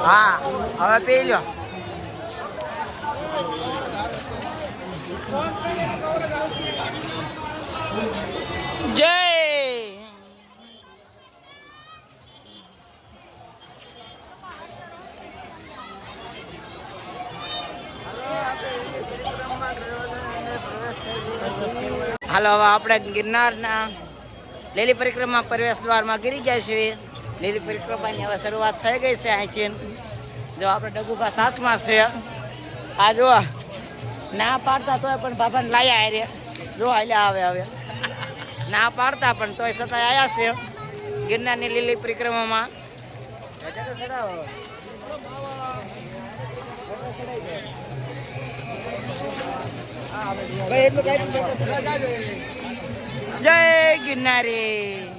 હા હવે પી લો. જય હાલો હવે આપણે ગિરનારના લીલી પરિક્રમા પ્રવેશ દ્વારમાં ગીરી ગયા છીએ. લીલી પરિક્રમાની હવે શરૂઆત થઈ ગઈ છે અહીંથી. જો આપણે ડગુભા સાથમાં છે. આ જો ના પાડતા તોય પણ બાબાને લાયા હારે જો હાલ્યા આવે હવે ના પાડતા પણ તોય છતાં આવ્યા છે ગિરનારની લીલી પરિક્રમામાં. જય ગિરનારી.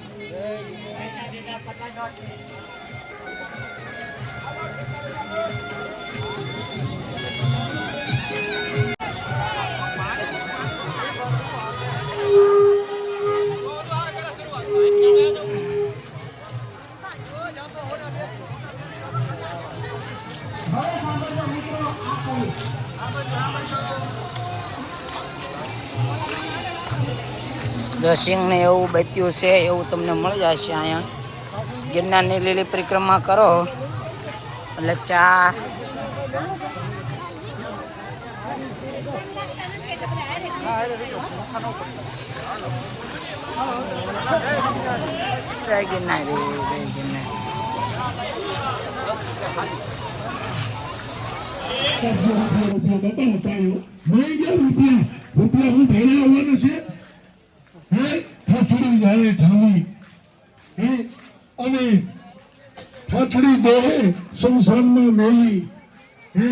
સિંહ ને એવું બત્યું છે એવું તમને મળી જશે અહીંયા. ગિરનારની લીલી પરિક્રમા કરો એટલે ચા જય ગિરનારી જય ગિરનારી. રૂપિયા હું ભેલા આવવાનું છે. ઠાઠડી જાય ઠામી અને ઠાઠડી દે સંસારમાં મેલી. હે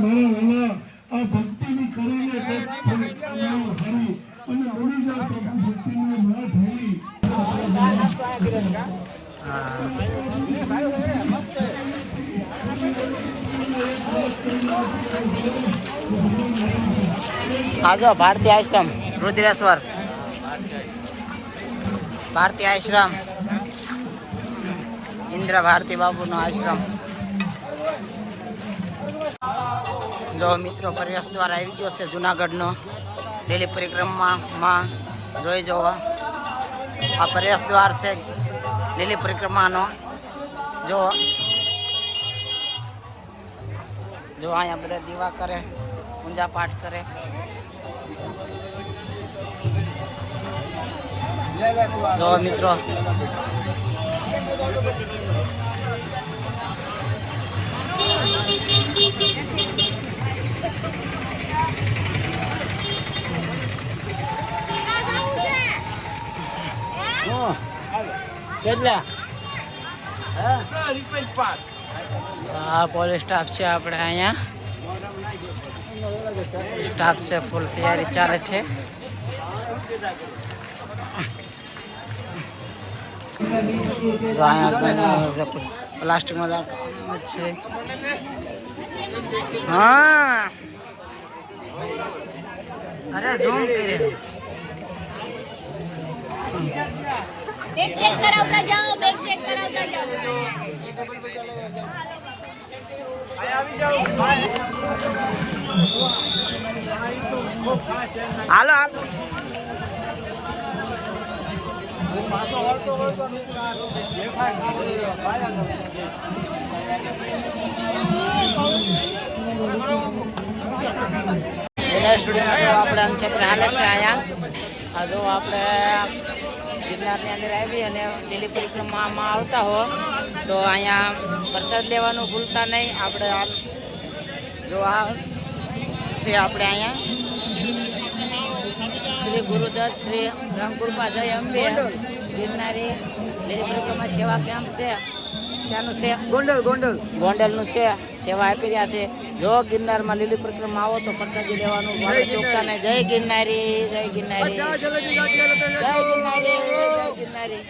મારા વાલા આ ભક્તિની કરીને હારી અને મળી જાય પ્રભુ ભક્તિની ના થઈ. આજો ભારતીય આશ્રમ રુદ્રેશ્વર ભારતીય આશ્રમ ઇન્દ્ર ભારતી બાબુનો આશ્રમ. જો મિત્રો પ્રવેશ દ્વાર આવી ગયો છે જુનાગઢનો લીલી પરિક્રમામાં. જોઈ જવો આ પ્રવેશ દ્વાર છે લીલી પરિક્રમાનો. જો જો અહીંયા બધા દીવા કરે પૂજા પાઠ કરે. જો મિત્રો કેટલા આ પોલીસ સ્ટાફ છે આપણે અહીંયા. સ્ટાફ છે ફૂલ તૈયારી ચાલે છે. પ્લાસ્ટિક માં છે. હા અરે ઝૂમ કરે. બેગ ચેક કરાવતા જાઓ, બેગ ચેક કરાવતા જાઓ. હાલો હાલો આપણે અંચક્ર હાલે છે અહીંયા. આ જો આપણે ગિરનારની અંદર આવી અને લીલી પરિક્રમામાં આવતા હો તો અહીંયા પ્રસાદ લેવાનું ભૂલતા નહીં. આપણે જો આ છે આપણે અહીંયા શ્રી ગુરુદત્ત શ્રી બ્રહ્મકૃપા જય અંબે ગિરનારી લીલી પરિક્રમા સેવા કેમ્પ છે. ત્યાંનું છે ગોંડલનું છે. સેવા આપી રહ્યા છે. જો ગિરનારમાં લીલી પરિક્રમા આવો તો પ્રસાદી લેવાનું ચોખ્ખા ને. જય ગિરનારી જય ગિરનારી જય ગિરનારી જય ગિરનારી.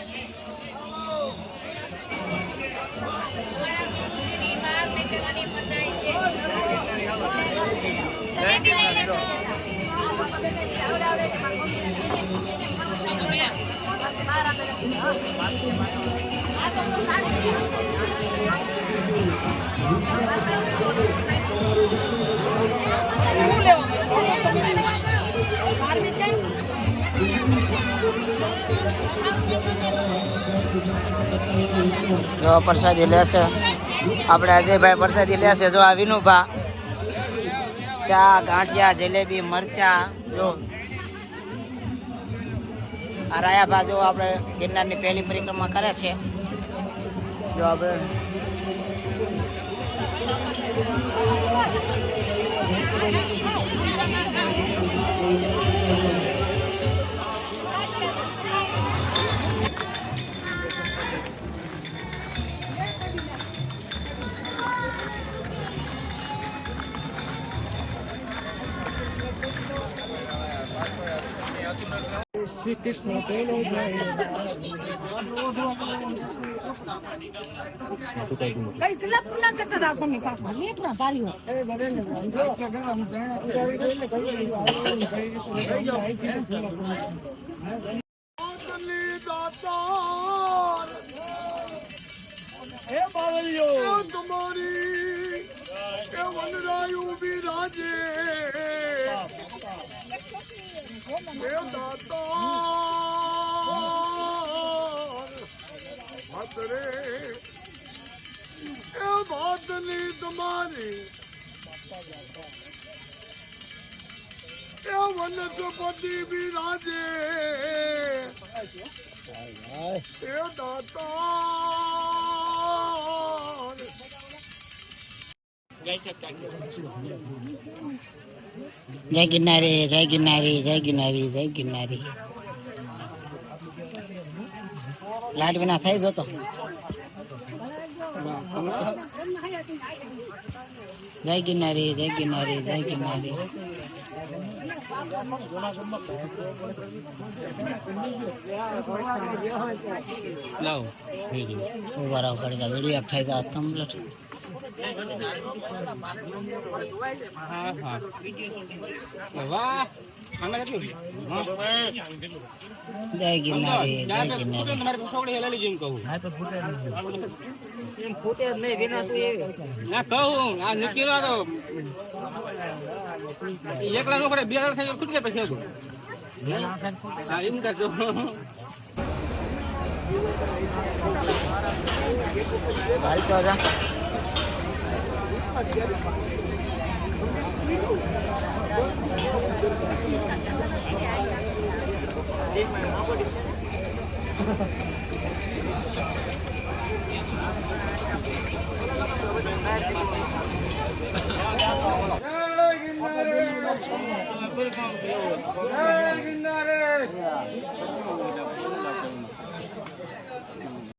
જો પ્રસાદી લેશે આપણે અજયભાઈ પ્રસાદી લેશે. જો આ વિનુભા ચા ગાંઠિયા જલેબી મરચા. જો આ રાયાભા જો આપણે ગિરનારની પહેલી પરિક્રમા કરે છે. જો આપણે શ્રી કૃષ્ણ પેલો કઈ કલાક કરતા હતા તમે પાછા લેટરા ભારીઓ હે બાવળિયો તમારી એ વનરાયુ બિરાજે હે દાતા માતરે એ વાતની તમારી એ વનસ્પતિ બિરાજે હે દાતા જય ગિરનારી જય ગિરનારી જય ગિરનારી જય ગિરનારી. લાઈટ વિના થઈ ગયો તો. જય ગિરનારી જય ગિરનારી જય ગિરનારી. ઉભા રહો પડેગા વિડીયો થઈ ગયા કમ્પ્લીટ. જય ગિરનારી જય ગિરનારી. એકલા નો કરે 2 થઈ ખૂટલે પછી હતું હા એમ કરજો હાલ તો જા. જય ગિરનારી